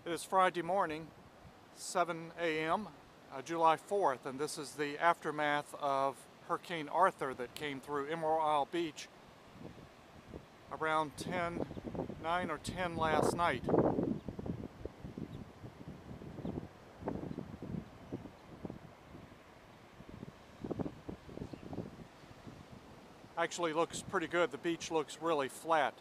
It is Friday morning, 7 a.m., July 4th, and this is the aftermath of Hurricane Arthur that came through Emerald Isle Beach around 9 or 10 last night. Actually looks pretty good. The beach looks really flat.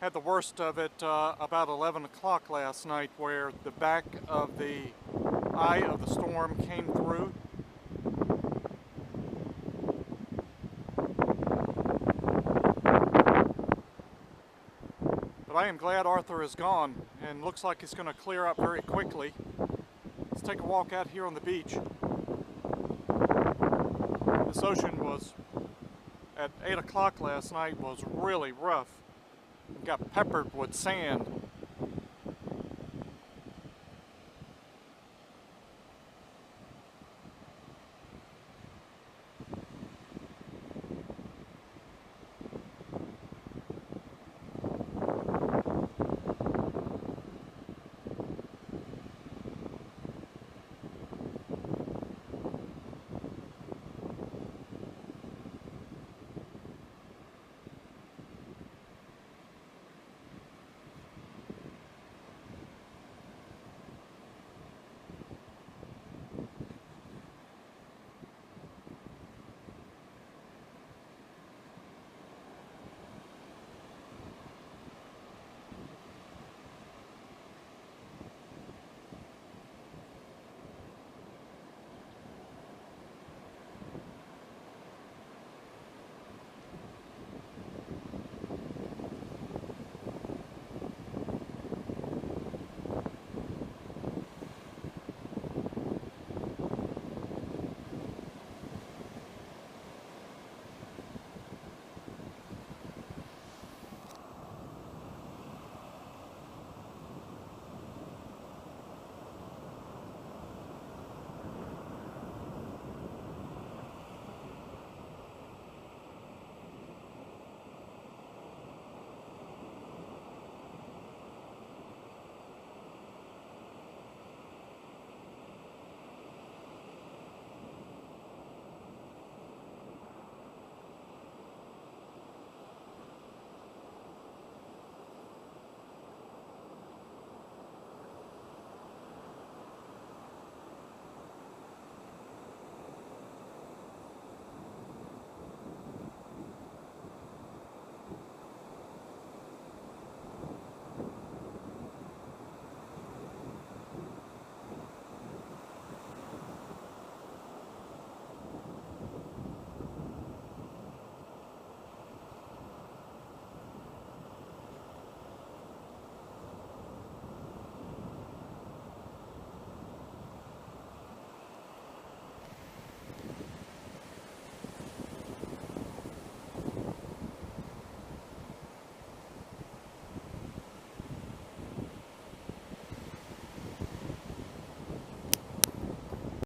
Had the worst of it about 11 o'clock last night, where the back of the eye of the storm came through. But I am glad Arthur is gone, and looks like it's going to clear up very quickly. Let's take a walk out here on the beach. This ocean was, at 8 o'clock last night, was really rough. Got peppered with sand.